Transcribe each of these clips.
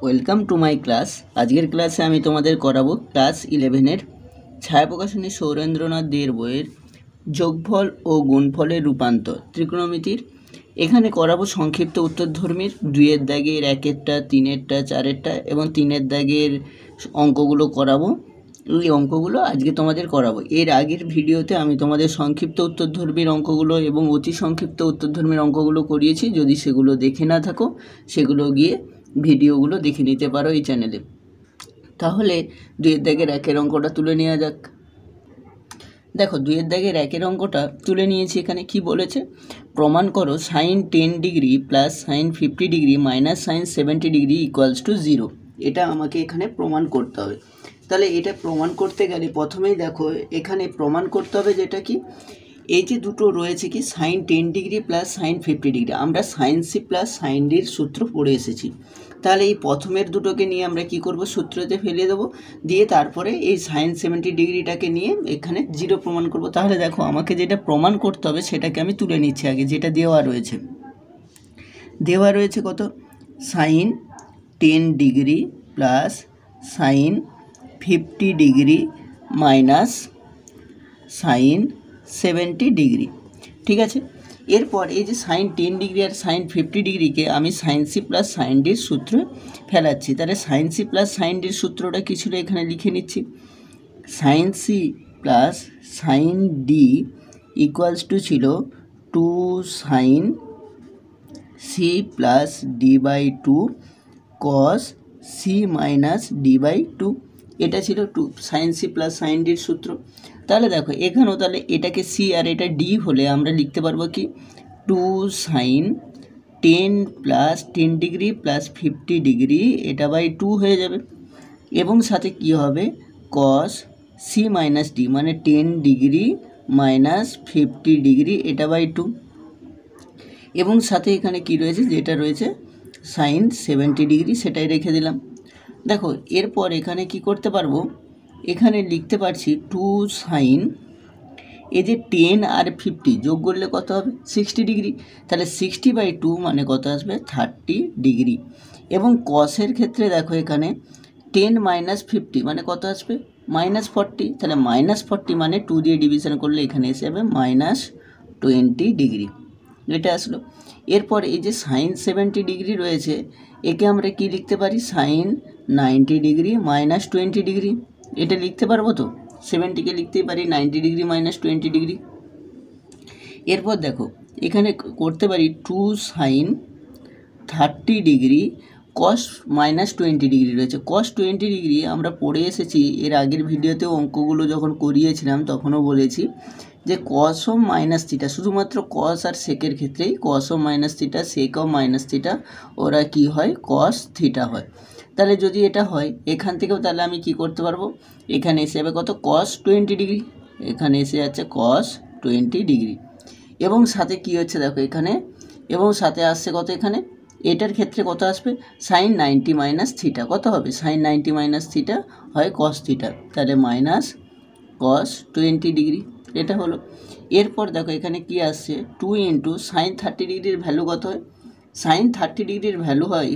Welcome to my class. আজকের ক্লাসে আমি তোমাদের করাবো ক্লাস 11-এর ছায়া প্রকাশনী সৌরেন্দ্রনাথ দের বইয়ের যোগফল ও গুণফলের রূপান্তর ত্রিকোণমিতির। এখানে করাবো সংক্ষিপ্ত উত্তরধর্মীর 2-এর দাগের 1-এরটা 3-এরটা 4-এরটা এবং 3-এর দাগের অঙ্কগুলো করাবো। এই অঙ্কগুলো আজকে তোমাদের করাবো। এর আগের ভিডিওতে আমি তোমাদের সংক্ষিপ্ত উত্তরধর্মীর অঙ্কগুলো এবং অতি সংক্ষিপ্ত উত্তরধর্মীর অঙ্কগুলো করিয়েছি। যদি সেগুলো দেখে না থাকো সেগুলো গিয়ে ভিডিওগুলো দেখে নিতে পারো এই চ্যানেলে। তাহলে 2-এর দাগের 1-এর অঙ্কটা তুলে নেওয়া যাক। দেখো 2-এর দাগের 1-এর অঙ্কটা তুলে নিয়েছি। এখানে কি বলেছে, প্রমাণ করো sine 10 degree plus sine 50 degree minus sine 70 degree equals to 0। এটা আমাকে এখানে প্রমাণ করতে হবে। তাহলে এটা প্রমাণ করতে গেলে প্রথমেই দেখো এখানে প্রমাণ করতে হবে যেটা কি, এই যে দুটো রয়েছে কি sine 10 degree plus sine 50 degree, আমরা সাইন সি প্লাস সাইন ডির সূত্র পড়ে এসেছি। তাহলে এই প্রথমের দুটোকে নিয়ে আমরা কি করব, সূত্রতে ফেলে দেবো, দিয়ে তারপরে এই সাইন 70 ডিগ্রিটাকে নিয়ে এখানে 0 প্রমাণ করব। তাহলে দেখো আমাকে যেটা প্রমাণ করতে হবে সেটাকে আমি তুলে নিচ্ছি আগে। যেটা দেওয়া রয়েছে কত, sine 10 degree plus sine 50 degree minus sine 70 degree. ঠিক আছে, এরপর এই যে সাইন 10 ডিগ্রি আর সাইন 50 ডিগ্রিকে আমি সাইন সি প্লাস সাইন ডির সূত্রে ফেলাচ্ছি। তাহলে সাইন সি প্লাস সাইন ডির সূত্রটা কি ছিল এখানে লিখে নিচ্ছি। Sine C plus sine d equals to ছিল 2 sine C plus D by 2 cos c minus D by 2। এটা ছিল 2 সাইন সি প্লাস সাইন ডির সূত্র। তাহলে দেখো এখানেও তাহলে এটাকে সি আর এটা ডি হলে আমরা লিখতে পারবো কি 2 sine 10 plus 10 degree plus 50 degree এটা বাই 2 হয়ে যাবে, এবং সাথে কি হবে কস সি মাইনাস ডি মানে 10 ডিগ্রি মাইনাস 50 ডিগ্রি এটা বাই 2, এবং সাথে এখানে কি রয়েছে, যেটা রয়েছে সাইন 70 ডিগ্রি সেটাই রেখে দিলাম। দেখো এরপর এখানে কি করতে পারবো, এখানে লিখতে পারছি 2 সাইন, এই যে 10 আর 50 যোগ করলে কত হবে 60 ডিগ্রি। তাহলে 60 বাই 2 মানে কত আসবে 30 ডিগ্রি। এবং কসের ক্ষেত্রে দেখো এখানে 10 মাইনাস 50 মানে কত আসবে মাইনাস 40। তাহলে মাইনাস 40 মানে 2 দিয়ে ডিভিশন করলে এখানে এসে যাবে মাইনাস 20 ডিগ্রি, এটা আসলো। এরপর এই যে সাইন 70 ডিগ্রি রয়েছে একে আমরা কি লিখতে পারি, সাইন 90 ডিগ্রি মাইনাস 20 ডিগ্রি। এটা লিখতে পারবো তো, 70কে লিখতেই পারি 90 ডিগ্রি মাইনাস 20 ডিগ্রি। এরপর দেখো এখানে করতে পারি 2 sine 30 degree cos minus 20 degree রয়েছে। কস 20 ডিগ্রি আমরা পড়ে এসেছি এর আগের ভিডিওতেও, অঙ্কগুলো যখন করিয়েছিলাম তখনও বলেছি যে কস ও মাইনাস থিটা, শুধুমাত্র কস আর সেকের ক্ষেত্রেই কস ও মাইনাস থিটা, সেক ও মাইনাস থিটা ওরা কি হয় কস থিটা হয়। তাহলে যদি এটা হয় এখান থেকেও তাহলে আমি কি করতে পারবো, এখানে এসে যাবে কত কস 20 ডিগ্রি, এখানে এসে যাচ্ছে কস 20 ডিগ্রি, এবং সাথে কি হচ্ছে দেখো এখানে, এবং সাথে আসছে কত এখানে, এটার ক্ষেত্রে কত আসবে সাইন 90 মাইনাস থিটা, কত হবে সাইন 90 মাইনাস থিটা হয় কস থিটা, তাহলে মাইনাস কস 20 ডিগ্রি এটা হলো। এরপর দেখো এখানে কি আসছে 2 ইন্টু সাইন 30 ডিগ্রির ভ্যালু কত হয়, সাইন 30 ডিগ্রির ভ্যালু হয়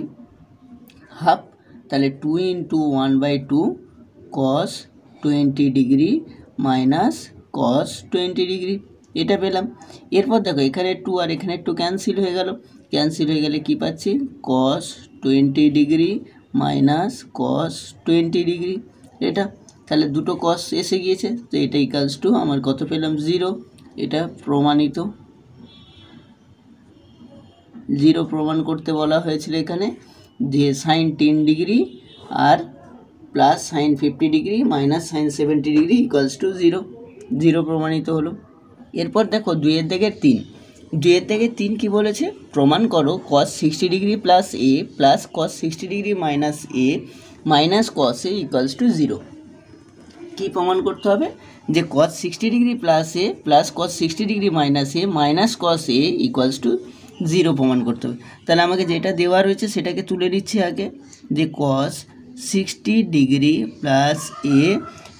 হাফ। তাহলে 2 ইন্টু 1/2 কস 20 ডিগ্রি মাইনাস কস 20 ডিগ্রি এটা পেলাম। এরপর দেখো এখানে 2 আর এখানে 2 ক্যান্সেল হয়ে গেল, ক্যান্সেল হয়ে গেলে কি পাচ্ছি কস 20 ডিগ্রি মাইনাস কস 20 ডিগ্রি এটা। তাহলে দুটো কস এসে গিয়েছে, তো এটা ইকালস টু আমার কত পেলাম 0। এটা প্রমাণিত, 0 প্রমাণ করতে বলা হয়েছিল এখানে যে সাইন 10 ডিগ্রি আর plus sine 50 degree minus sine 70 degree equals to 0, 0 প্রমাণিত হলো। এরপর দেখো 2-এর দাগের 3, 2-এর দাগের 3 কী বলেছে, প্রমাণ করো কস 60 degree plus A plus cos 60 degree minus A minus cos A equals to 0। কী প্রমাণ করতে হবে, যে কস 60 degree plus A plus cos 60 degree minus A minus cos A equals to 0 প্রমাণ করতে হবে। তাহলে আমাকে যেটা দেওয়া রয়েছে সেটাকে তুলে নিচ্ছি আগে, যে কস 60 ডিগ্রি প্লাস এ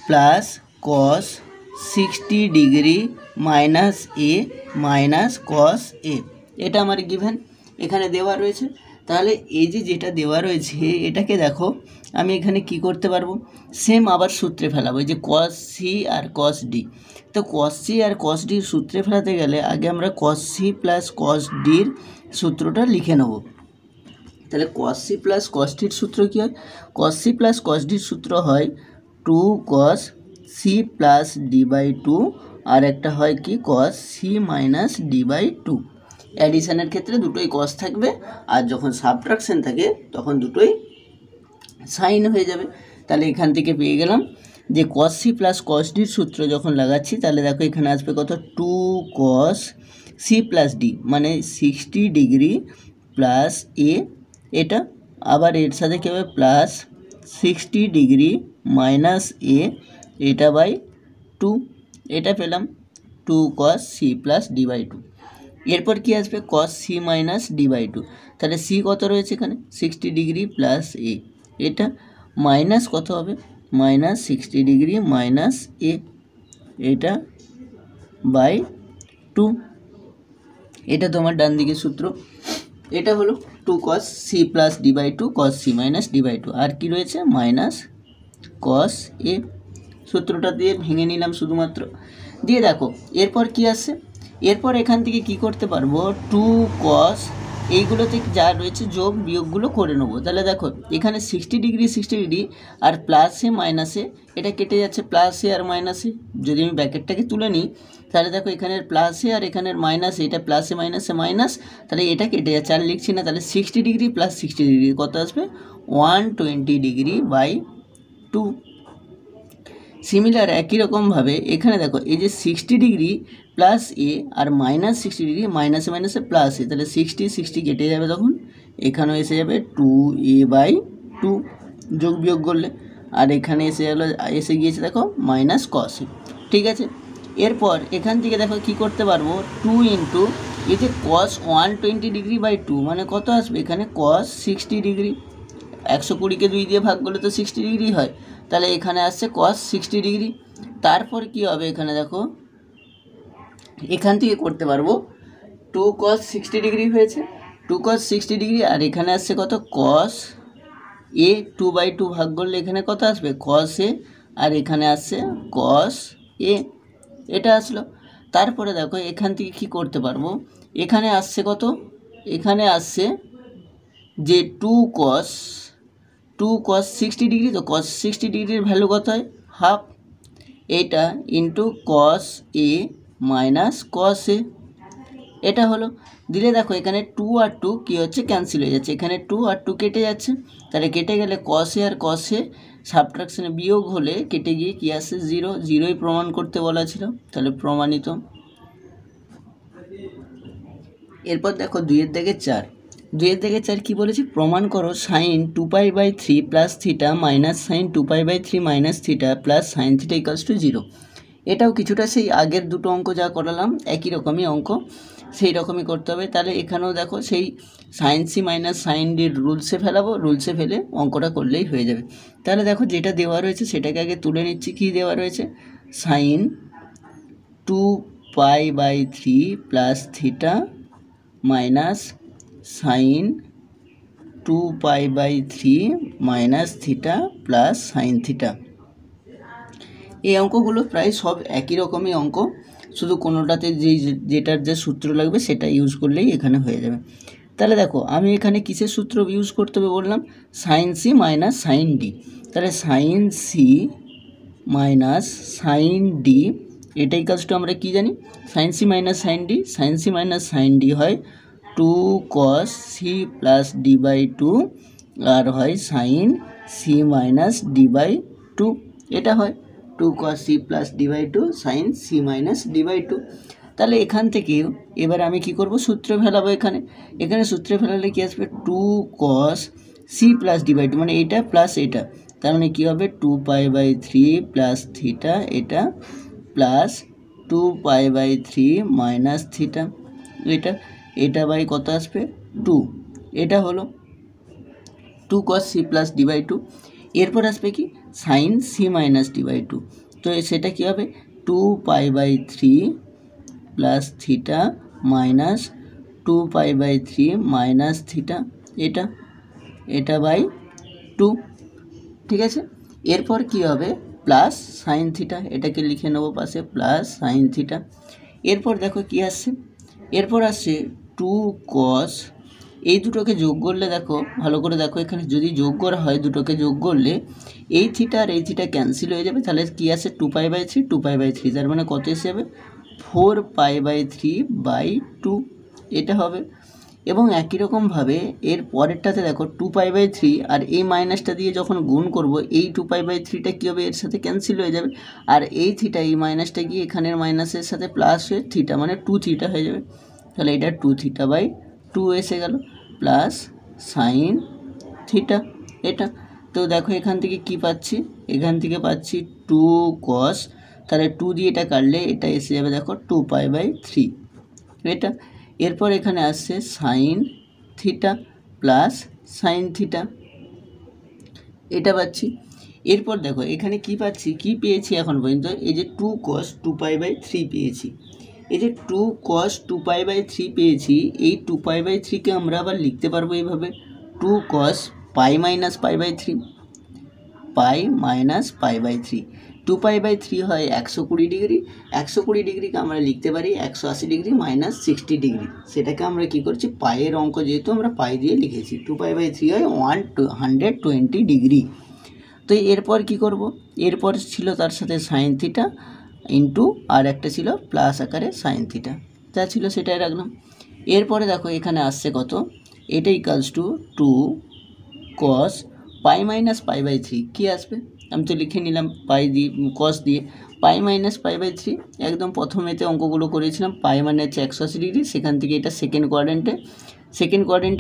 প্লাস কস 60 ডিগ্রি মাইনাস এ মাইনাস কস এ, এটা আমার গিভেন এখানে দেওয়া রয়েছে। তাহলে এই যে যেটা দেওয়া রয়েছে এটাকে দেখো আমি এখানে কি করতে পারবো, সেম আবার সূত্রে ফেলাবো, এই যে cos c আর cos d। তো cos c আর cos d সূত্রে ফেলাতে গেলে আগে আমরা cos c plus cos d এর সূত্রটা লিখে নেব। তাহলে cos c plus cos d এর সূত্র কী হয়, cos c plus cos d এর সূত্র হয় 2 cos c plus d by 2, আর একটা হয় কি cos c minus d by 2। অ্যাডিশনের ক্ষেত্রে দুটোই cos থাকবে, আর যখন সাবট্রাকশন থাকে তখন দুটোই সাইন হয়ে যাবে। তাহলে এখান থেকে পেয়ে গেলাম যে cos c plus cos d এর সূত্র যখন লাগাচ্ছি তাহলে দেখো এখানে আসবে কত, 2 cos c প্লাস d মানে 60 ডিগ্রি প্লাস এ, এটা আবার এর সাথে কী হবে প্লাস 60 ডিগ্রি মাইনাস এ, এটা বাই 2, এটা পেলাম 2 cos c plus d by 2। এরপর কি আসবে cos c minus d by 2, তাহলে c কত রয়েছে এখানে 60 ডিগ্রি প্লাস এ, এটা মাইনাস কত হবে মাইনাস 60 ডিগ্রি মাইনাস এ, এটা বাই 2, এটা তোমার ডান দিকের সূত্র। এটা হলো 2 cos c plus d by 2 cos c minus d by 2, আর কি রয়েছে মাইনাস cos a, সূত্রটা দিয়ে ভেঙে নিলাম শুধুমাত্র। দিয়ে দেখো এরপর কি আসছে, এরপর এখান থেকে কি করতে পারবো 2 cos, এইগুলো থেকে যা রয়েছে যোগ বিয়োগগুলো করে নেবো। তাহলে দেখো এখানে 60 ডিগ্রি আর প্লাসে মাইনাসে এটা কেটে যাচ্ছে, প্লাসে আর মাইনাসে যদি আমি ব্র্যাকেটটাকে তুলে নিই তাহলে দেখো এখানের প্লাসে আর এখানের মাইনাসে, এটা প্লাসে মাইনাসে মাইনাস, তাহলে এটা কেটে যাচ্ছে আর লিখছি না। তাহলে 60 ডিগ্রি প্লাস 60 ডিগ্রি কত আসবে 120 ডিগ্রি বাই 2। সিমিলার একই রকমভাবে এখানে দেখো এই যে 60 ডিগ্রি প্লাস এ আর মাইনাস 60 ডিগ্রি মাইনাসে মাইনাসে প্লাস এ, তাহলে 60 কেটে যাবে, তখন এখানেও এসে যাবে 2a বাই 2 যোগ বিয়োগ করলে, আর এখানে এসে গিয়েছে দেখো মাইনাস cos এ। ঠিক আছে, এরপর এখান থেকে দেখো কি করতে পারবো 2 ইন্টু এই যে cos 120 ডিগ্রি বাই 2 মানে কত আসবে এখানে cos 60 ডিগ্রি, 120কে 2 দিয়ে ভাগ করলে তো 60 ডিগ্রি হয়, তাহলে এখানে আসছে cos 60 ডিগ্রি। তারপর কি হবে এখানে দেখো এখান থেকে করতে পারবো 2 cos 60 ডিগ্রি হয়েছে, 2 cos 60 ডিগ্রি, আর এখানে আসছে কত cos a, 2 বাই 2 ভাগ করলে এখানে কত আসবে cos a, আর এখানে আসছে cos a, এটা আসলো। তারপরে দেখো এখান থেকে কি করতে পারবো, এখানে আসছে কত, এখানে আসছে যে 2 cos 60 ডিগ্রি, তো cos 60 ডিগ্রির ভ্যালু কত হয় হাফ, এটা into cos a minus cos a, এটা হলো। দিলে দেখো এখানে 2 আর 2 কী হচ্ছে ক্যান্সেল হয়ে যাচ্ছে, এখানে 2 আর 2 কেটে যাচ্ছে, তাহলে কেটে গেলে cos a R cos a সাবট্রাকশনে বিয়োগ হলে কেটে গিয়ে কী আসছে 0, 0ই প্রমাণ করতে বলা ছিল, তাহলে প্রমাণিত। এরপর দেখো 2-এর দাগে 4, 2-এর দাগে 4 কী বলেছি, প্রমাণ করো sin 2π/3 plus theta minus sin 2π/3 minus theta plus sin theta equals to 0। এটাও কিছুটা সেই আগের দুটো অঙ্ক যা করালাম একই রকমই অঙ্ক, সেই রকমই করতে হবে। তাহলে এখানেও দেখো সেই sin c minus sin d রুলসে ফেলাবো, রুলসে ফেলে অঙ্কটা করলেই হয়ে যাবে। তাহলে দেখো যেটা দেওয়া রয়েছে সেটাকে আগে তুলে নিচ্ছি, কী দেওয়া রয়েছে sin 2π/3 plus theta minus sin 2π/3 minus theta plus sin theta. এই অঙ্কগুলো প্রায় সব একই রকমই অঙ্ক, শুধু কোনোটাতে যেটার যে সূত্র লাগবে সেটা ইউজ করলেই এখানে হয়ে যাবে। তাহলে দেখো আমি এখানে কিসের সূত্র ইউজ করতে হবে বললাম, sin c minus sin d, তাহলে sin c minus sin d এটাই কাজটা আমরা কি জানি sin c minus sin d, sin c minus sin d হয় 2 cos c plus d by 2, আর হয় sin c minus d by 2, এটা হয় 2 cos c plus d by 2 sin c minus d by 2। তাহলে এখান থেকে এবার আমি কি করব সূত্রে ফেলাবো, এখানে সূত্রে ফেলালে কি আসবে 2 cos c plus d by 2 মানে এটা প্লাস এটা, তার মানে কী হবে 2π/3 প্লাস থিটা, এটা প্লাস 2π/3 মাইনাস থিটা, এটা বাই কত আসবে 2, এটা হলো 2 cos c plus d by 2। এরপর আসবে কি sin c minus d by 2, তো সেটা কী হবে 2π/3 plus theta minus 2π/3 minus theta, এটা এটা বাই 2, ঠিক আছে। এরপর কি হবে প্লাস সাইন থিটা, এটাকে লিখে নেব পাশে প্লাস সাইন থিটা। এরপর দেখো কি আসছে, এরপর আসছে 2 cos, এই দুটোকে যোগ করলে দেখো ভালো করে দেখো, এখানে যদি যোগ করা হয় দুটোকে যোগ করলে এই থিটা আর এই থিটা ক্যান্সেল হয়ে যাবে, তাহলে কি আসে 2π/3, 2π/3, তার মানে কত এসে যাবে 4π/3/2, এটা হবে। এবং একই রকমভাবে এর পরেরটাতে দেখো 2π/3 আর এই মাইনাসটা দিয়ে যখন গুণ করব এই 2π/3টা কী হবে, এর সাথে ক্যান্সেল হয়ে যাবে, আর এই থিটা এই মাইনাসটা গিয়ে এখানের মাইনাসের সাথে প্লাস হয়ে থিটা মানে 2 থিটা হয়ে যাবে, তাহলে এটা 2θ/2 এসে গেল প্লাস সাইন থিটা এটা। তো দেখো এখান থেকে কি পাচ্ছি, এখান থেকে পাচ্ছি 2 cos, তাহলে 2 দিয়ে এটা কাটলে এটা এসে যাবে দেখো 2π/3 এটা। এরপর এখানে আসছে sine theta plus sine theta, এটা পাচ্ছি। এরপর দেখো এখানে কি পাচ্ছি, কি পেয়েছি এখন পর্যন্ত, এই যে 2 cos 2π/3 পেয়েছি, এই যে 2 cos 2π/3 পেয়েছি, এই 2π/3কে আমরা আবার লিখতে পারবো এইভাবে 2 cos π-π/3, π-π/3, 2π/3 হয় 120 ডিগ্রি, 120 ডিগ্রিকে আমরা লিখতে পারি 180 ডিগ্রি মাইনাস 60 ডিগ্রি, সেটাকে আমরা কি করছি পায়ের অঙ্ক যেহেতু আমরা পাই দিয়ে লিখেছি, 2π/3 হয় 120 ডিগ্রি। তো এরপর কি করব, এরপর ছিল তার সাথে সাইন থিটা ইন্টু আর একটা ছিল প্লাস আকারে সাইন থিটা, যা ছিল সেটাই রাখলাম। এরপরে দেখো এখানে আসছে কত, এটা ইকালস টু 2 cos π-π/3, কী আসবে আমি তো লিখে নিলাম পাই দিয়ে কস দিয়ে, π-π/3 একদম প্রথমেতে অঙ্কগুলো করেছিলাম, পাই মানে হচ্ছে 180 ডিগ্রি, সেখান থেকে এটা সেকেন্ড কোয়াড্রেন্টে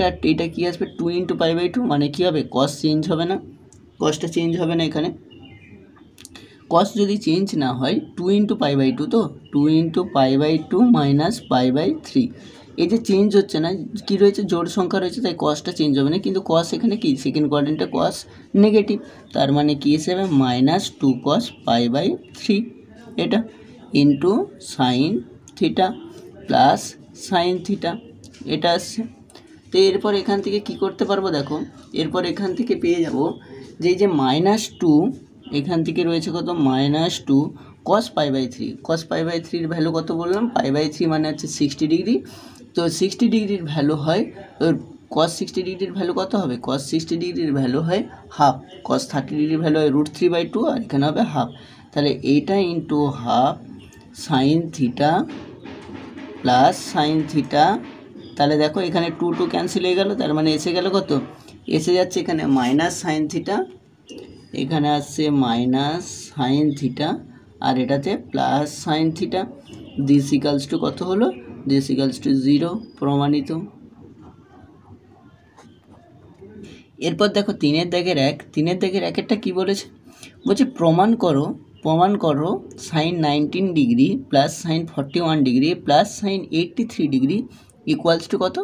আর এটা কী আসবে 2 × π/2, মানে কী হবে কস চেঞ্জ হবে না, কসটা চেঞ্জ হবে না এখানে, কস যদি চেঞ্জ না হয় 2 × π/2, তো 2 × π/2 মাইনাস π/3, এই যে চেঞ্জ হচ্ছে না, কি রয়েছে জোড় সংখ্যা রয়েছে, তাই কসটা চেঞ্জ হবে না, কিন্তু কস এখানে কি সেকেন্ড কোয়াড্রেন্টে কস নেগেটিভ, তার মানে কি হিসেবে -2 cos π/3 এটা into sine theta plus sine theta, এটা আসছে। তো এরপর এখান থেকে কি করতে পারবো দেখো, এরপর এখান থেকে পেয়ে যাব যে এই যে -2, এখান থেকে রয়েছে কত -2 cos π/3, cos π/3 ভ্যালু কত বললাম, π/3 মানে হচ্ছে 60 ডিগ্রি, তো 60 ডিগ্রির ভ্যালু হয় cos 60 ডিগ্রির ভ্যালু কত হবে, cos 60 ডিগ্রির ভ্যালু হয় হাফ, cos 30 ডিগ্রির ভ্যালু হয় √3/2, আর এখানে হবে হাফ, তাহলে এইটা into half sine theta plus sine theta, তাহলে দেখো এখানে 2 2 ক্যান্সেল হয়ে গেল, তার মানে এসে গেল কত, এসে যাচ্ছে এখানে মাইনাস সাইন থিটা, এখানে আসছে মাইনাস সাইন থিটা, আর এটাতে plus sine theta, this equals two কত হলো, দিস ইকালস টু 0, প্রমাণিত। এরপর দেখো 3-এর দাগের 1-এরটা কী বলেছে, বলছে প্রমাণ করো sine 19 degree plus sine 41 degree plus sine 83 degree equals to কত,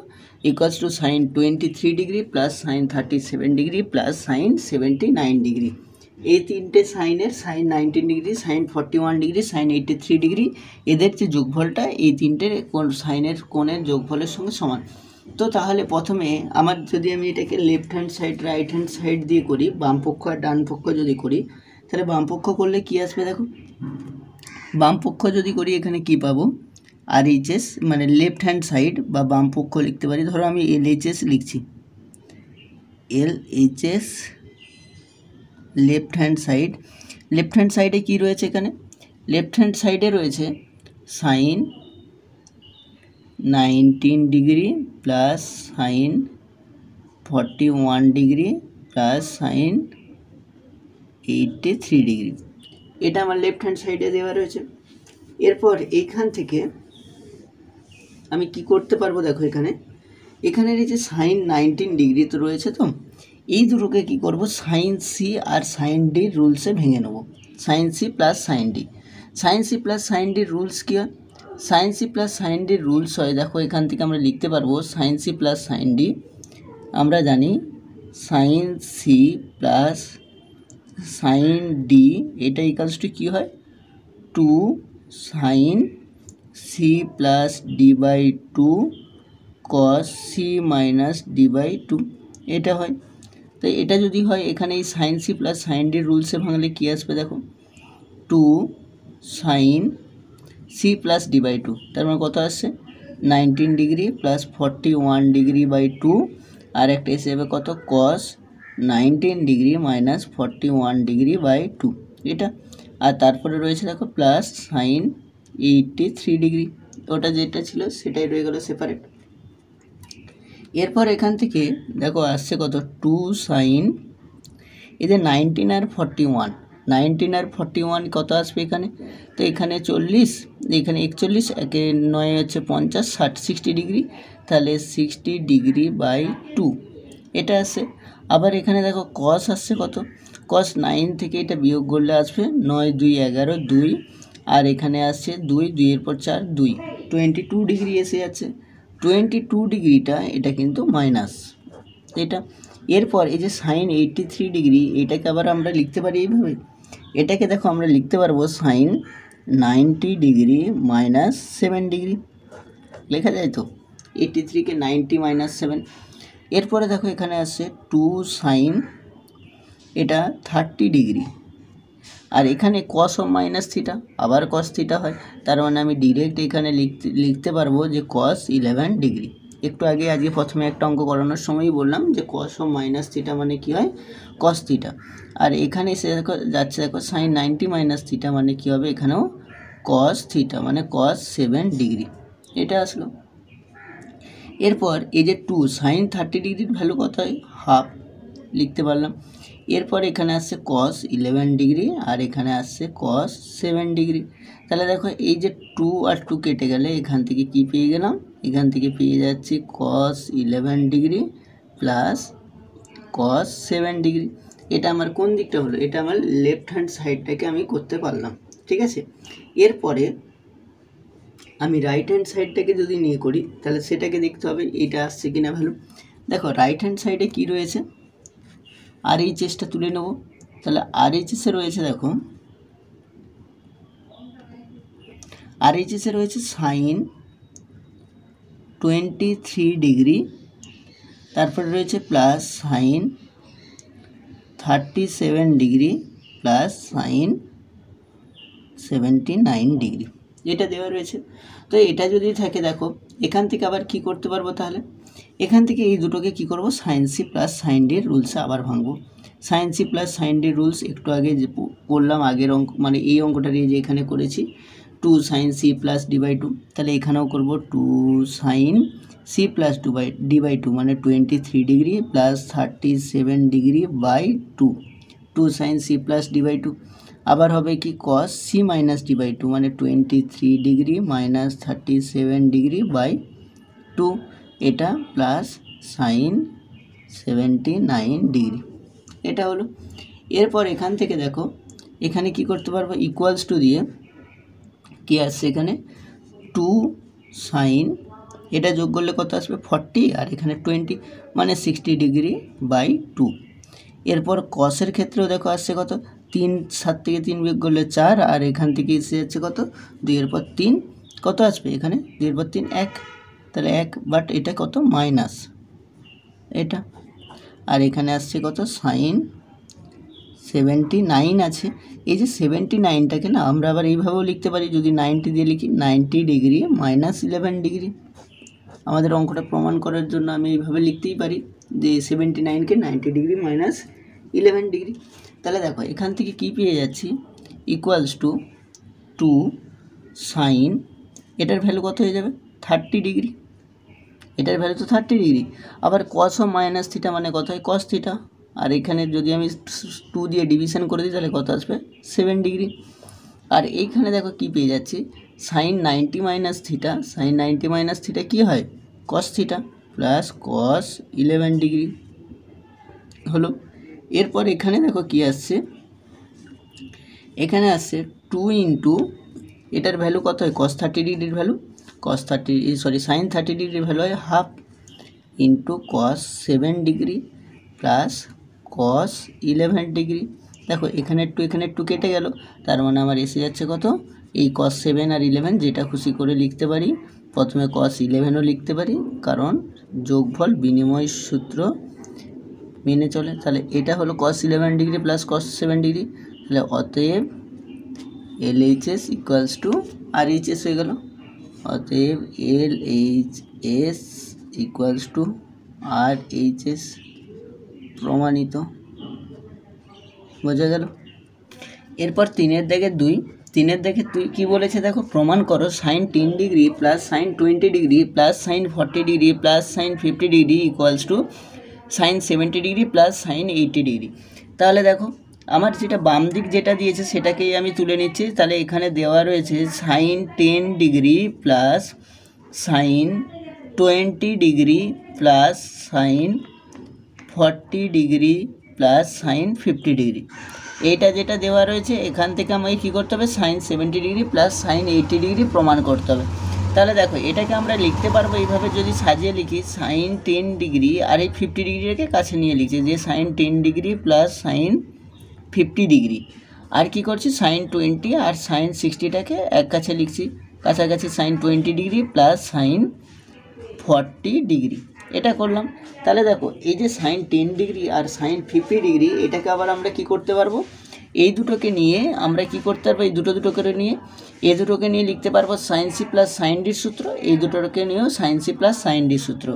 equals to sine 23 degree plus sine 37 degree plus sine 79 degree. এই তিনটে সাইনের sine 19 degree, sine 41 degree, sine 83 degree, এদের যে যোগফলটা এই তিনটের সাইনের কোণের যোগফলের সঙ্গে সমান। তো তাহলে প্রথমে আমার যদি আমি এটাকে left hand side right hand side দিয়ে করি, বাম পক্ষ আর ডান পক্ষ যদি করি, তাহলে বাম পক্ষ করলে কি আসবে দেখো, বাম পক্ষ যদি করি এখানে কি পাবো, RHS মানে লেফট হ্যান্ড সাইড বা বাম পক্ষ লিখতে পারি, ধরো আমি LHS লিখছি, LHS লেফট হ্যান্ড সাইডে কি রয়েছে, এখানে লেফট হ্যান্ড সাইডে রয়েছে sine 19 degree plus sine 41 degree plus sine 83 degree, এটা আমার লেফট হ্যান্ড সাইডে দেওয়া রয়েছে। এরপর এইখান থেকে আমি কি করতে পারবো দেখো, এখানে এই যে সাইন 19 ডিগ্রি তো রয়েছে, তো এই দুটোকে কি করব সাইন সি আর সাইন ডির রুলসে ভেঙে নেব, sine C plus sine d, sine C plus sine ডির রুলস কী হয়, সাইন সি প্লাস সাইন ডির রুলস হয় দেখো, এখান থেকে আমরা লিখতে পারবো sine C plus sine d, আমরা জানি sine C plus sine d এটা ইকালস টু কী হয় 2 sine C plus D by 2 cos c minus D by two এটা হয়। তো এটা যদি হয় এখানে এই সাইন সি প্লাস সাইন ডির রুলসে ভাঙলে কী আসবে দেখো, two sine C plus D by two, তার মানে কত আসছে 19 degree plus 41 degree by two, আর একটা এসে যাবে কত cos 19 degree minus 41 degree by two এটা। আর তারপরে রয়েছে দেখো প্লাস সাইন 83 ডিগ্রি, ওটা যেটা ছিল সেটাই রয়ে গেল সেপারেট। এরপর এখান থেকে দেখো আসছে কত টু সাইন, এই যে 19 আর 41, 19 আর 41 কত আসবে এখানে, তো এখানে 40, এখানে 41, একে 9 হচ্ছে 50, 60 60 ডিগ্রি, তাহলে 60 ডিগ্রি বাই টু এটা আসে। আবার এখানে দেখো কস আসছে কত, কস 9 থেকে এটা বিয়োগ করলে আসবে 9 2 11 2, আর এখানে আসছে 2 2 এর পর 4 2, 22 ডিগ্রি এসে যাচ্ছে। 22 ডিগ্রিটা এটা কিন্তু মাইনাস এটা। এরপর এই যে সাইন 83 ডিগ্রি এটাকে আবার আমরা লিখতে পারি এইভাবে, এটাকে দেখো আমরা লিখতে পারবো সাইন 90 ডিগ্রি মাইনাস 7 ডিগ্রি, লেখা যায় তো 83কে 90 মাইনাস 7। এরপরে দেখো এখানে আসছে টু সাইন এটা 30 ডিগ্রি, আর এখানে কস ও মাইনাস থিটা, আবার কস থিটা হয়, তার মানে আমি ডিরেক্ট এখানে লিখতে পারবো যে কস 11 ডিগ্রি। একটু আগে আজকে প্রথমে একটা অঙ্ক করানোর সময়ই বললাম যে কস ও মাইনাস থিটা মানে কী হয় কস থিটা, আর এখানে এসে দেখো যাচ্ছে দেখো সাইন 90 মাইনাস থিটা মানে কী হবে, এখানেও কস থিটা মানে কস 7 ডিগ্রি এটা আসলো। এরপর এই যে টু সাইন 30 ডিগ্রির ভ্যালু কত হয় হাফ লিখতে পারলাম। এরপর এখানে আসছে কস 11 ডিগ্রি আর এখানে আসছে কস 7 ডিগ্রি, তাহলে দেখো এই যে 2 আর 2 কেটে গেলে এখান থেকে কি পেয়ে গেলাম, এখান থেকে পেয়ে যাচ্ছি কস 11 ডিগ্রি প্লাস কস 7 ডিগ্রি। এটা আমার কোন দিকটা হলো, এটা আমার লেফট হ্যান্ড সাইডটাকে আমি করতে পারলাম, ঠিক আছে। এরপরে আমি রাইট হ্যান্ড সাইডটাকে যদি নিয়ে করি তাহলে সেটাকে দেখতে হবে এটা আসছে কিনা ভ্যালু। দেখো রাইট হ্যান্ড সাইডে কি রয়েছে, আর এই চেষ্টা তুলে নেব, তাহলে আর এইচএসে রয়েছে দেখো, আর এইচএসে রয়েছে সাইন 23 ডিগ্রি, তারপরে রয়েছে plus sine 37 degree plus sine 79 degree এটা দেওয়া রয়েছে। তো এটা যদি থাকে দেখো এখান থেকে আবার কি করতে পারবো, তাহলে এখান থেকে এই দুটোকে কি করব সাইন সি প্লাস সাইন ডির রুলসে আবার ভাঙবো। সাইন সি প্লাস সাইন ডির রুলস একটু আগে যে করলাম আগের অঙ্ক, মানে এই অঙ্কটা নিয়ে যে এখানে করেছি two sine C plus D by two, তাহলে এখানেও করবো two sine C plus D by two মানে 23 degree plus 37 degree by two, two sine C plus D by two. আবার হবে কি cos c minus D by two মানে 23 degree minus 37 degree by two এটা plus sine 79 degree এটা হলো। এরপর এখান থেকে দেখো এখানে কি করতে পারবো ইকুয়ালস টু দিয়ে কি আসছে এখানে টু সাইন, এটা যোগ করলে কত আসবে 40 আর এখানে 20 মানে 60 ডিগ্রি বাই টু। এরপর কসের ক্ষেত্রেও দেখো আসছে কত 3, 7 থেকে 3 বিয়োগ করলে 4, আর এখান থেকে এসে যাচ্ছে কত 2 এর পর 3 কত আসবে এখানে 2 এর পর 3 1, তাহলে 1, বাট এটা কত মাইনাস এটা, আর এখানে আসছে কত সাইন 79 আছে। এই যে 79টাকে না আমরা আবার এইভাবেও লিখতে পারি, যদি 90 দিয়ে লিখি 90 ডিগ্রি মাইনাস 11 ডিগ্রি, আমাদের অঙ্কটা প্রমাণ করার জন্য আমি এইভাবে লিখতেই পারি যে 79কে 90 ডিগ্রি মাইনাস 11 ডিগ্রি। তাহলে দেখো এখান থেকে কি পেয়ে যাচ্ছি ইকুয়ালস টু টু সাইন, এটার ভ্যালু কত হয়ে যাবে 30 ডিগ্রি, এটার ভ্যালু তো 30 ডিগ্রি, আবার কস ও মাইনাস থিটা মানে কত হয় কস থিটা, আর এখানে যদি আমি 2 দিয়ে ডিভিশন করে দিই তাহলে কত আসবে 7 ডিগ্রি। আর এইখানে দেখো কি পেয়ে যাচ্ছি sine 90 minus theta, sine 90 minus theta কী হয় cos theta plus cos 11 degree হলো। এরপর এখানে দেখো কি আসছে, এখানে আসছে 2 ইন্টু এটার ভ্যালু কত হয় কস 30 ডিগ্রির ভ্যালু, কস 30 সাইন 30 ডিগ্রির ভ্যালু হয় half into cos 7 degree plus cos 11 degree. দেখো এখানে একটু কেটে গেল, তার মানে আমার এসে যাচ্ছে কত এই কস 7 আর 11 যেটা খুশি করে লিখতে পারি প্রথমে cos 11ও লিখতে পারি, কারণ যোগফল বিনিময় সূত্র মেনে চলে। তাহলে এটা হলো cos 11 degree plus cos 7 degree. তাহলে অতএব LHS ইকুয়ালস টু RHS হয়ে গেল। অতএব LHS ইকুয়ালস টু RHS প্রমাণিত। বোঝা গেল? এরপর 3-এর দাগে 2, 3-এর দাগে 2 কী বলেছে দেখো, প্রমাণ করো sin 10 degree plus sin 20 degree plus sin 40 degree plus sin 50 degree equals two sin 70 degree plus sin 80 degree. তাহলে দেখো আমার যেটা বাম দিক যেটা দিয়েছে সেটাকেই আমি তুলে নিচ্ছি। তাহলে এখানে দেওয়া রয়েছে sin 10 degree plus sin 20 degree plus sin 40 degree plus sin 50 degree. এইটা যেটা দেওয়া রয়েছে এখান থেকে আমাকে কী করতে হবে, sin 70 degree plus sin 80 degree প্রমাণ করতে হবে। তাহলে দেখো এটাকে আমরা লিখতে পারবো এইভাবে, যদি সাজিয়ে লিখি sin 10 ডিগ্রি আর এই 50 ডিগ্রিটাকে কাছে নিয়ে লিখছি যে sin 10 degree plus sin 50 degree, আর কি করছি sin 20 আর sin 60টাকে এক কাছে লিখছি, কাছাকাছি sin 20 degree plus sin 40 degree, এটা করলাম। তাহলে দেখো এই যে sin 10 ডিগ্রি আর sin 50 ডিগ্রি এটাকে আবার আমরা কি করতে পারবো, এই দুটোকে নিয়ে আমরা কি করতে পারবো, এই দুটো করে নিয়ে এই দুটোকে নিয়ে লিখতে পারবো sin c plus sin d সূত্র, এই দুটোকে নিয়েও sin c plus sin d সূত্র।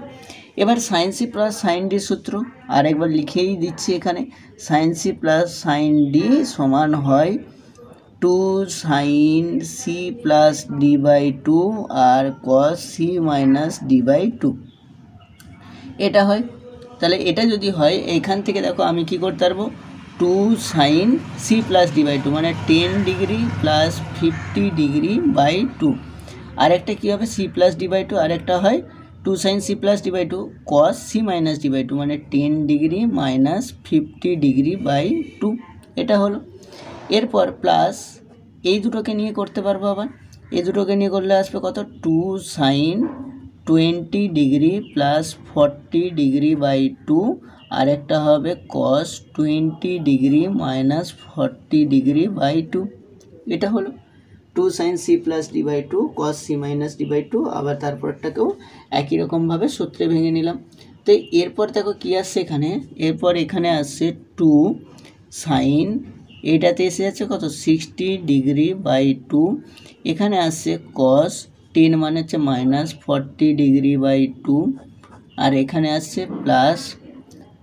এবার sin c plus sin d সূত্র আর একবার লিখেই দিচ্ছি এখানে, sin c plus sin d সমান হয় 2 sin c plus d by 2 আর cos c minus d by 2, এটা হয়। তাহলে এটা যদি হয় এইখান থেকে দেখো আমি কি করতে পারবো, 2 sin c plus d by 2 মানে 10 ডিগ্রি প্লাস 50 ডিগ্রি বাই 2, আর একটা কী হবে c প্লাস d বাই 2, আর একটা হয় 2 sin c plus d by 2 cos c minus d by 2 মানে 10 ডিগ্রি মাইনাস 50 ডিগ্রি বাই 2, এটা হলো। এরপর প্লাস এই দুটোকে নিয়ে করতে পারবো, আবার এই দুটোকে নিয়ে করলে আসবে কত, 2 sin 20 degree plus 40 degree by 2, আর একটা হবে cos 20 degree minus 40 degree by 2, এটা হলো 2 sin c plus d by 2 cos c minus d by 2, আবার তারপরটাকেও একই রকমভাবে সূত্রে ভেঙে নিলাম। তো এরপর দেখো কী আসছে এখানে, এরপর এখানে আসছে 2 sin, এইটাতে এসে যাচ্ছে কত 60 ডিগ্রি বাই 2, এখানে আসছে cos 10 মানে হচ্ছে মাইনাস 40 ডিগ্রি বাই 2, আর এখানে আসছে প্লাস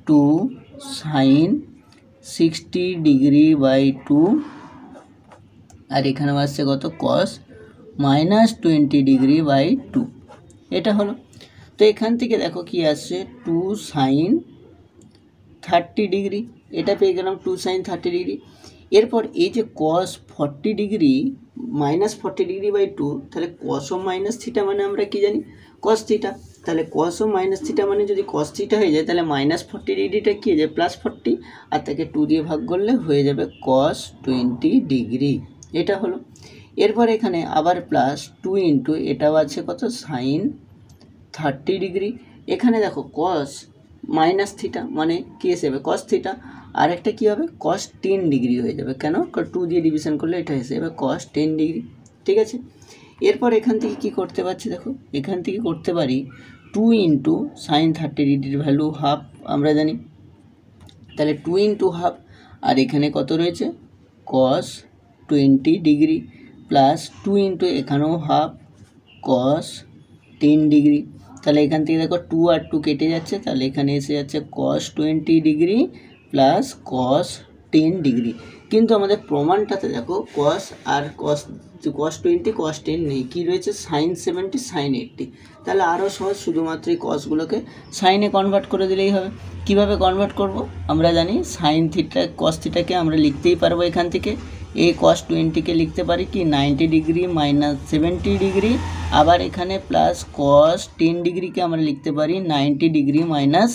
2 sin 60 ডিগ্রি বাই 2, আর এখানে আসছে কত cos মাইনাস 20 ডিগ্রি বাই 2, এটা হলো। তো এখান থেকে দেখো কি আসছে 2 sin 30 ডিগ্রি, এটা পেয়ে গেলাম 2 sin 30 ডিগ্রি। এরপর এই যে cos 40 degree minus 40 degree by 2, তাহলে cos ও মাইনাস থিটা মানে আমরা কি জানি cos থিটা, তাহলে cos ও মাইনাস থিটা মানে যদি cos থিটা হয়ে যায় তাহলে মাইনাস 40 ডিগ্রিটা কী হয়ে যায় প্লাস 40, আর তাকে 2 দিয়ে ভাগ করলে হয়ে যাবে cos 20 ডিগ্রি, এটা হলো। এরপর এখানে আবার প্লাস 2 ইন্টু এটাও আছে কত sin 30 ডিগ্রি, এখানে দেখো cos মাইনাস থিটা মানে কী এসে যাবে cos থিটা, আর একটা কী হবে cos 10 ডিগ্রি হয়ে যাবে, কেন 2 দিয়ে ডিভিশন করলে এটা এসে যাবে cos 10 ডিগ্রি, ঠিক আছে। এরপর এখান থেকে কি করতে পারছি দেখো, এখান থেকে করতে পারি 2 ইন্টু sin 30 ডিগ্রির ভ্যালু হাফ আমরা জানি, তাহলে 2 ইন্টু হাফ, আর এখানে কত রয়েছে cos 20 ডিগ্রি প্লাস 2 ইন্টু এখানেও হাফ cos 10 ডিগ্রি, তাহলে এখান থেকে দেখো 2 আর 2 কেটে যাচ্ছে, তাহলে এখানে এসে যাচ্ছে cos 20 degree plus cos 10 degree. কিন্তু আমাদের প্রমাণটাতে দেখো cos আর cos 20 cos 10 নেই, কী রয়েছে sin 70 sin 80, তাহলে আরও সহজ, শুধুমাত্র এই cosগুলোকে সাইনে কনভার্ট করে দিলেই হবে। কিভাবে কনভার্ট করব, আমরা জানি sin থিটা cos থিটাকে আমরা লিখতেই পারবো এখান থেকে, এই cos 20কে লিখতে পারি কি 90 ডিগ্রি মাইনাস 70 ডিগ্রি, আবার এখানে প্লাস cos 10 ডিগ্রিকে আমরা লিখতে পারি 90 ডিগ্রি মাইনাস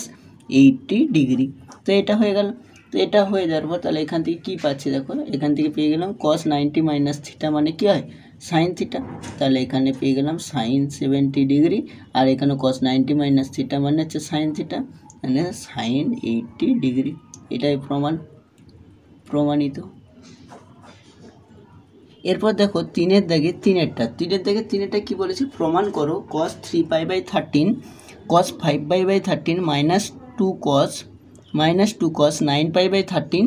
80 ডিগ্রি। তো এটা হয়ে গেল। তো এটা হয়ে যাওয়ার পর তাহলে এখান থেকে কী পাচ্ছি দেখো, এখান থেকে পেয়ে গেলাম cos 90 মাইনাস থিটা মানে কী হয় sin থিটা, তাহলে এখানে পেয়ে গেলাম sin 70 ডিগ্রি, আর এখানে cos 90 মাইনাস থিটা মানে হচ্ছে sin থিটা মানে sin 80 ডিগ্রি, এটাই প্রমাণিত। এরপর দেখো 3-এর দাগে 3-এরটা কী বলেছে, প্রমাণ করো cos 3π/13 cos 5π/13 -2 cos 9π/13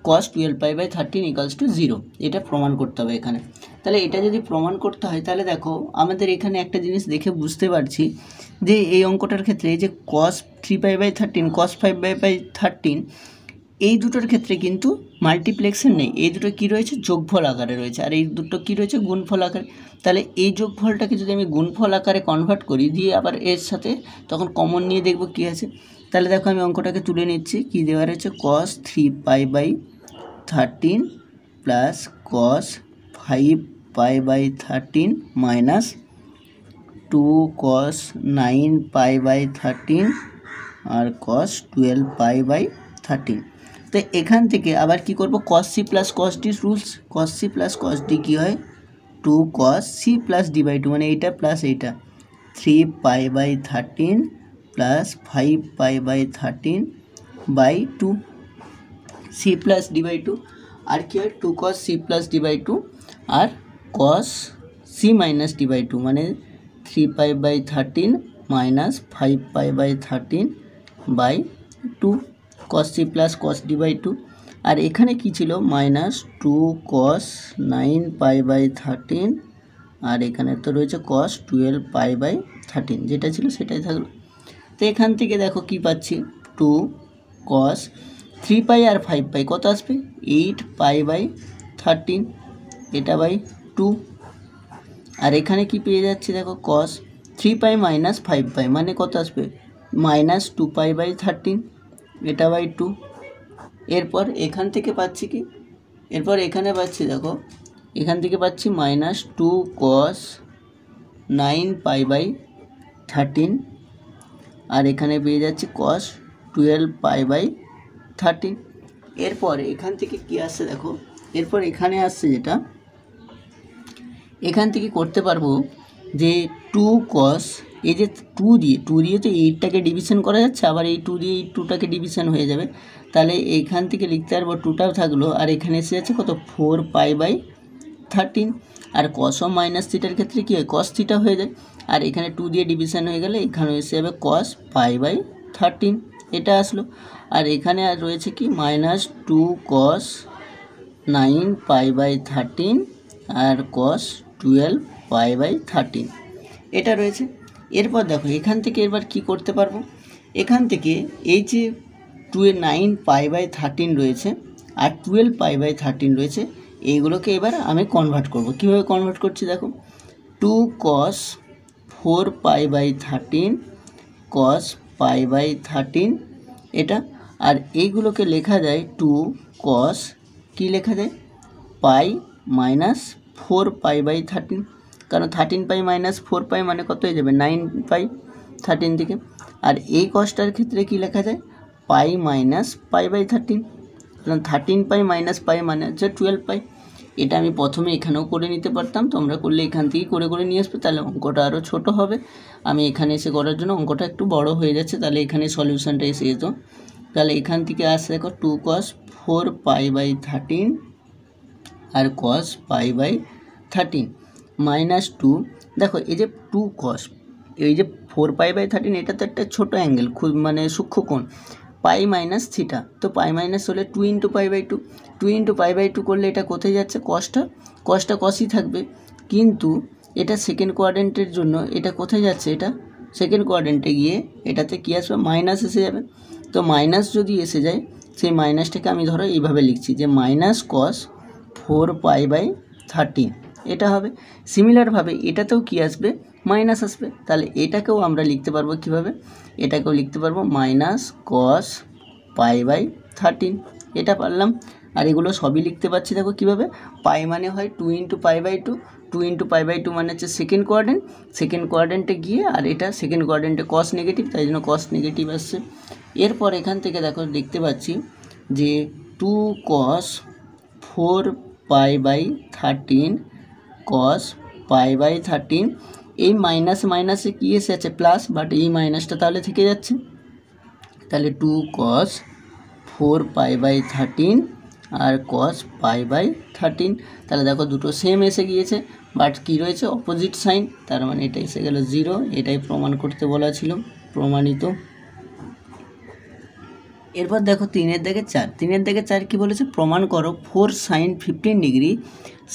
cos 12π/13 = 0। এটা প্রমাণ করতে হবে এখানে। তাহলে এটা যদি প্রমাণ করতে হয় তাহলে দেখো আমাদের এখানে একটা জিনিস দেখে বুঝতে পারছি যে এই অঙ্কটার ক্ষেত্রে যে cos 3π/13 cos 5π/13 এই দুটোর ক্ষেত্রে কিন্তু মাল্টিপ্লেক্সের নেই, এই দুটো কী রয়েছে, যোগফল আকারে রয়েছে, আর এই দুটো কী রয়েছে, গুণফল আকারে। তাহলে এই যোগফলটাকে যদি আমি গুণফল আকারে কনভার্ট করি, দিয়ে আবার এর সাথে তখন কমন নিয়ে দেখব কী আছে। তাহলে দেখো আমি অঙ্কটাকে তুলে নিচ্ছি, কী দেওয়া রয়েছে, cos 3π/13 plus cos 5π/13 minus 2 cos 9π/13 আর cos 12π/13। তো এখান থেকে আবার কি করব, cos c plus cos d rules, cos c plus cos d কী হয়, 2 cos c প্লাস d/2, মানে এইটা প্লাস এইটা, 3π/13 প্লাস 5π/13/2 c প্লাস d/2, আর কি হয় 2 cos c প্লাস d/2 আর cos c মাইনাস d/2, মানে 3π/13 minus 5π/13/2 cos c plus cos d/2। আর এখানে কি ছিল, মাইনাস 2 cos 9π/13 আর এখানে তো রয়েছে cos 12π/13, যেটা ছিল সেটাই থাকলো। তো এখান থেকে দেখো কি পাচ্ছি, 2 cos 3π আর 5π কত আসবে, 8π/13 এটা বাই 2। আর এখানে কি পেয়ে যাচ্ছি দেখো, cos 3π মাইনাস 5π মানে কত আসবে, মাইনাস 2π/13 এটা বাই 2। এরপর এখান থেকে পাচ্ছি কি, এরপর এখানে পাচ্ছি দেখো, এখান থেকে পাচ্ছি মাইনাস 2 cos 9π/13 আর এখানে পেয়ে যাচ্ছি cos 12π/13। এরপর এখান থেকে কি আসছে দেখো, এরপর এখানে আসছে যেটা, এখান থেকে করতে পারবো যে 2 cos, এই যে 2 দিয়ে তো 8টাকে ডিভিশন করা যাচ্ছে, আবার এই 2 দিয়ে এই 2টাকে ডিভিশন হয়ে যাবে, তাহলে এইখান থেকে লিখতে পারবো 2টাও থাকলো, আর এখানে এসে যাচ্ছে কত, 4π/13। আর cos ও মাইনাস থিটার ক্ষেত্রে কী হয়, cos থিটা হয়ে যায়, আর এখানে 2 দিয়ে ডিভিশন হয়ে গেলে এখানে এসে যাবে cos π/13, এটা আসলো। আর এখানে আর রয়েছে কি, মাইনাস 2 cos 9π/13 আর cos 12π/13 এটা রয়েছে। এরপর দেখো এখান থেকে এবার কি করতে পারবো, এখান থেকে এই যে 9π/13 রয়েছে আর 12π/13 রয়েছে, এইগুলোকে এবার আমি কনভার্ট করব। কীভাবে কনভার্ট করছি দেখো, 2 cos 4π/13 cos π/13 এটা, আর এইগুলোকে লেখা যায় 2 cos, কি লেখা যায়, পাই মাইনাস 4π/13, কারণ 13π মাইনাস 4π মানে কত হয়ে যাবে, 9π 13 থেকে। আর এই কসটার ক্ষেত্রে কি লেখা যায়, পাই মাইনাস π/13, কারণ 13π মাইনাস পাই মানে হচ্ছে 12π। এটা আমি প্রথমে এখানেও করে নিতে পারতাম, তোমরা করলে এখান থেকেই করে করে নিয়ে আসবে, তাহলে অঙ্কটা আরও ছোট হবে। আমি এখানে এসে করার জন্য অঙ্কটা একটু বড় হয়ে যাচ্ছে, তাহলে এখানে সলিউশনটা এসে যেত। তাহলে এখান থেকে আসছে দেখো 2 cos 4π/13 আর cos π/13 মাইনাস 2, দেখো এই যে 2 cos, এই যে 4π/13 এটা তো একটা ছোটো অ্যাঙ্গেল, খুব মানে সূক্ষ্ম কোণ, পাই মাইনাস থিটা, তো পাই মাইনাস হলে 2 × π/2, 2 × π/2 করলে এটা কোথায় যাচ্ছে, কসটা কসই থাকবে, কিন্তু এটা সেকেন্ড কোয়াড্রেন্টের জন্য এটা কোথায় যাচ্ছে, এটা সেকেন্ড কোয়াড্রেন্টে গিয়ে এটাতে কী আসবে, মাইনাস এসে যাবে। তো মাইনাস যদি এসে যায়, সেই মাইনাসটাকে আমি ধরো এইভাবে লিখছি যে মাইনাস cos 4π/13 এটা হবে। সিমিলারভাবে এটাতেও কি আসবে, মাইনাস আসবে, তাহলে এটাকেও আমরা লিখতে পারবো কীভাবে, এটাকেও লিখতে পারবো মাইনাস cos π/13, এটা পারলাম। আর এগুলো সবই লিখতে পারছি দেখো কীভাবে, পাই মানে হয় 2 × π/2, 2 × π/2 মানে হচ্ছে সেকেন্ড কোয়াড্রেন্টে গিয়ে, আর এটা সেকেন্ড কোয়াড্রেন্টে cos নেগেটিভ, তাই জন্য cos নেগেটিভ আসছে। এরপর এখান থেকে দেখো দেখতে পাচ্ছি যে 2 cos 4π/13 cos π/13, এই মাইনাসে কী এসে আছে, প্লাস, বাট এই মাইনাসটা তাহলে থেকে যাচ্ছে, তাহলে 2 cos 4π/13 R cos pi by 13। তাহলে দেখো দুটো সেম এসে গিয়েছে, বাট কী রয়েছে অপোজিট সাইন, তার মানে এটা এসে গেল 0। এটাই প্রমাণ করতে বলা ছিল, প্রমাণিত। এরপর দেখো 3-এর দাগে 4, 3-এর দাগে 4 কী বলেছে, প্রমাণ করো 4 sin 15 degree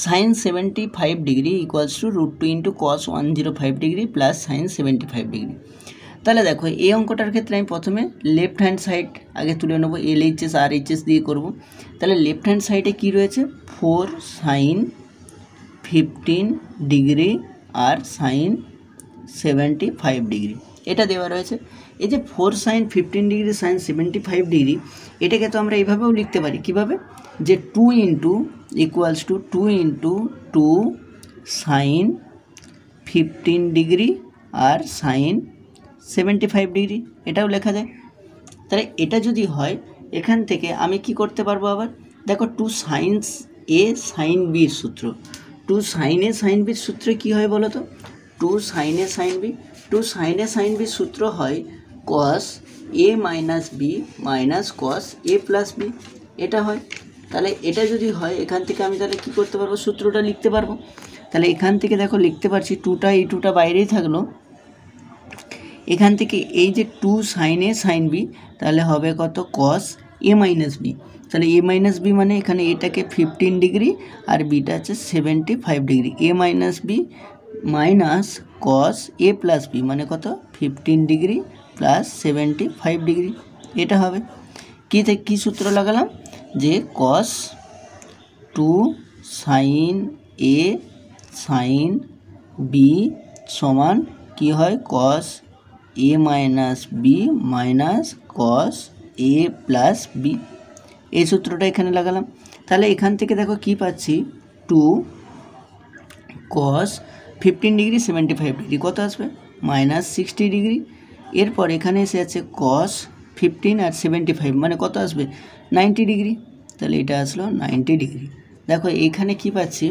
sin 75 degree equals to √2 into cos 105 degree plus sin 75 degree. তাহলে দেখো এই অঙ্কটার ক্ষেত্রে আমি প্রথমে লেফট হ্যান্ড সাইড আগে তুলে নেবো, LHS RHS দিয়ে করব। তাহলে লেফট হ্যান্ড সাইডে কী রয়েছে 4 sin 15 ডিগ্রি আর sin 75 ডিগ্রি, এটা দেওয়া রয়েছে। এই যে 4 sin 15 ডিগ্রি sin 75 ডিগ্রি, এটাকে তো আমরা এইভাবেও লিখতে পারি, কীভাবে, যে 2 into equals to 2 into 2 sin 15 degree আর sin 75 ডিগ্রি, এটাও লেখা যায়। তাহলে এটা যদি হয়, এখান থেকে আমি কি করতে পারবো আবার, দেখো 2 sin A sin B এর সূত্র, 2 sin A sin B এর সূত্রে কী হয় বলো তো, 2 sin A sin B, 2 sin A sin B সূত্র হয় cos A minus B minus cos A plus B, এটা হয়। তাহলে এটা যদি হয়, এখান থেকে আমি তাহলে কী করতে পারবো, সূত্রটা লিখতে পারবো। তাহলে এখান থেকে দেখো লিখতে পারছি, 2টা এই 2টা বাইরেই থাকলো, এখান থেকে এই যে 2 sin A sin B, তাহলে হবে কত cos A মাইনাস বি। তাহলে A মাইনাস বি মানে এখানে এটাকে 15 ডিগ্রি আর বিটা আছে 75 degree, A minus B minus cos A plus B মানে কত 15 ডিগ্রি প্লাস 75 ডিগ্রি, এটা হবে। কী সূত্র লাগালাম, যে cos 2 sin A sin B সমান কী হয় cos A minus B minus cos A plus B, এই সূত্রটা এখানে লাগালাম। তাহলে এখান থেকে দেখো কি পাচ্ছি, 2 cos 15 ডিগ্রি 75 ডিগ্রি কত আসবে, মাইনাস 60 ডিগ্রি। এরপর এখানে এসে আছে cos 15 আর 75 মানে কত আসবে 90 ডিগ্রি, তাহলে এটা আসলো 90 ডিগ্রি। দেখো এইখানে কি পাচ্ছি,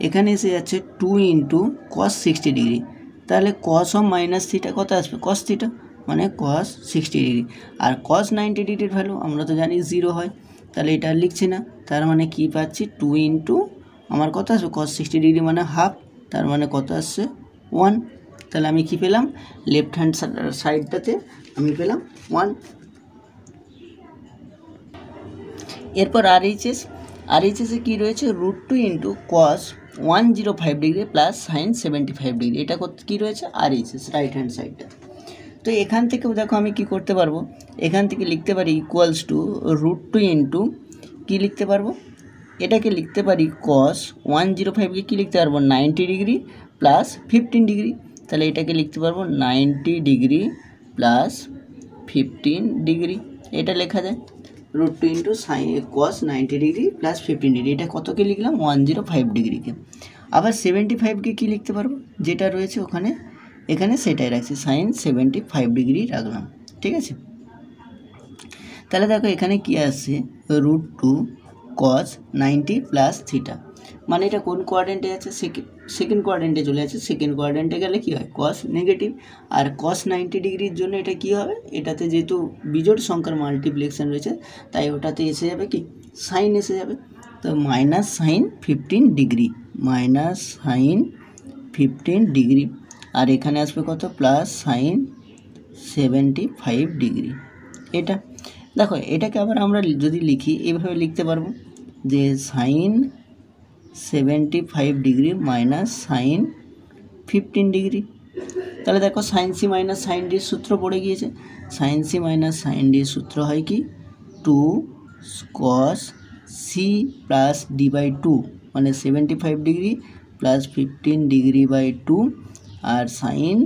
এখানে এসে যাচ্ছে 2 ইন্টু cos 60 ডিগ্রি, তাহলে cos অফ মাইনাস থিটা কত আসবে cos থিটা মানে cos 60 ডিগ্রি, আর cos 90 ডিগ্রির ভ্যালু আমরা তো জানি 0 হয়, তাহলে এটা লিখছি না। তার মানে কি পাচ্ছি, 2 ইন্টু আমার কত আসবে cos 60 ডিগ্রি মানে হাফ, তার মানে কত আসছে 1। তাহলে আমি কি পেলাম, লেফট হ্যান্ড সাইডটাতে আমি পেলাম 1। এরপর RHSে কী রয়েছে, √2 into cos 105 degree plus sin 75 degree, এটা কী রয়েছে RHS রাইট হ্যান্ড সাইডটা। তো এখান থেকেও দেখো আমি কি করতে পারবো, এখান থেকে লিখতে পারি ইকুয়ালস টু √2 ইন্টু কী লিখতে পারবো, এটাকে লিখতে পারি cos 105কে কী লিখতে পারবো 90 ডিগ্রি প্লাস 15 ডিগ্রি, তাহলে এটাকে লিখতে পারবো 90 ডিগ্রি প্লাস 15 ডিগ্রি, এটা লেখা যায় √2 into cos 90 degree plus 15 degree, এটা কতকে লিখলাম 105 ডিগ্রিকে। আবার 75কে কী লিখতে পারবো, যেটা রয়েছে ওখানে এখানে সেটাই রাখছি, sin 75 ডিগ্রি রাখলাম, ঠিক আছে। তাহলে দেখো এখানে কি আসছে, √2 cos 90 প্লাস থিটা, মানে এটা কোন কোয়াড্রেন্টে আছে, সেকেন্ড কোয়াড্রেন্টে চলে আছে। সেকেন্ড কোয়াড্রেন্টে গেলে কি হয় cos নেগেটিভ, আর cos 90 ডিগ্রির জন্য এটা কি হবে, এটাতে যেহেতু বিজোড় সংখ্যার মাল্টিপ্লিকেশন রয়েছে তাই ওটাতে এসে যাবে কি সাইন এসে যাবে, তো minus sine 15 degree, minus sine 15 degree, আর এখানে আসবে কত প্লাস সাইন 75 ডিগ্রি। এটা দেখো এটাকে আবার আমরা যদি লিখি এইভাবে লিখতে পারবো, যে sine 75 degree minus sine 15 degree. তাহলে দেখো সাইন সি মাইনাস সাইন ডির সূত্র পড়ে গিয়েছে, সাইন সি মাইনাস সাইন ডির সূত্র হয় কি 2 cos C plus D by 2 মানে 75 ডিগ্রি প্লাস 15 ডিগ্রি বাই 2, আর sine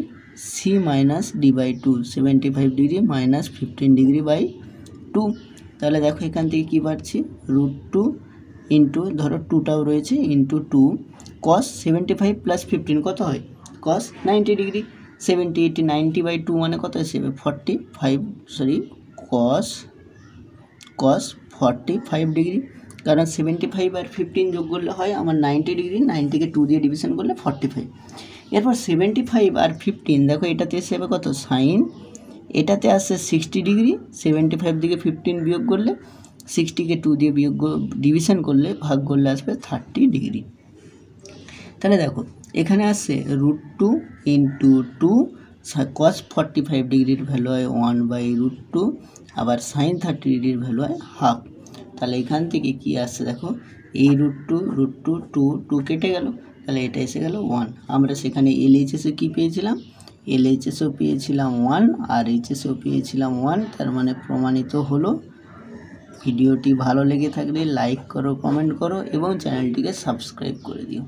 C minus D by 2 75 degree minus 15 degree by 2। তাহলে দেখো এখান থেকে কী পাচ্ছি, √2 ইন্টু ধরো 2টাও রয়েছে ইন্টু 2 cos 75 প্লাস 15 কত হয় cos 90 ডিগ্রি, 70 80 90 বাই 2 মানে কত হিসেবে 45 cos 45 ডিগ্রি, কারণ 75 আর 15 যোগ করলে হয় আমার 90 ডিগ্রি, 90কে 2 দিয়ে ডিভিশন করলে 45। এরপর 75 আর 15 দেখো এটাতে এসে যাবে কত সাইন, এটাতে আসছে 60 ডিগ্রি, 75 থেকে 15 বিয়োগ করলে 60কে 2 দিয়ে ডিভিশন করলে ভাগ করলে আসবে 30 ডিগ্রি। তাহলে দেখো এখানে আসছে √2 ইন্টু 2 cos 45 ডিগ্রির ভ্যালু হয় 1/√2, আবার sin 30 ডিগ্রির ভ্যালু হয় হাফ। তাহলে এখান থেকে কি আসছে দেখো, এই √2 কেটে গেল, তাহলে এটা এসে গেল 1। আমরা সেখানে LHSও কি পেয়েছিলাম, LHSও পেয়েছিলাম 1 আর HSও পেয়েছিলাম 1, তার মানে প্রমাণিত হলো। ভিডিওটি ভালো লেগে থাকলে লাইক করো, কমেন্ট করো এবং চ্যানেলটিকে সাবস্ক্রাইব করে দিও।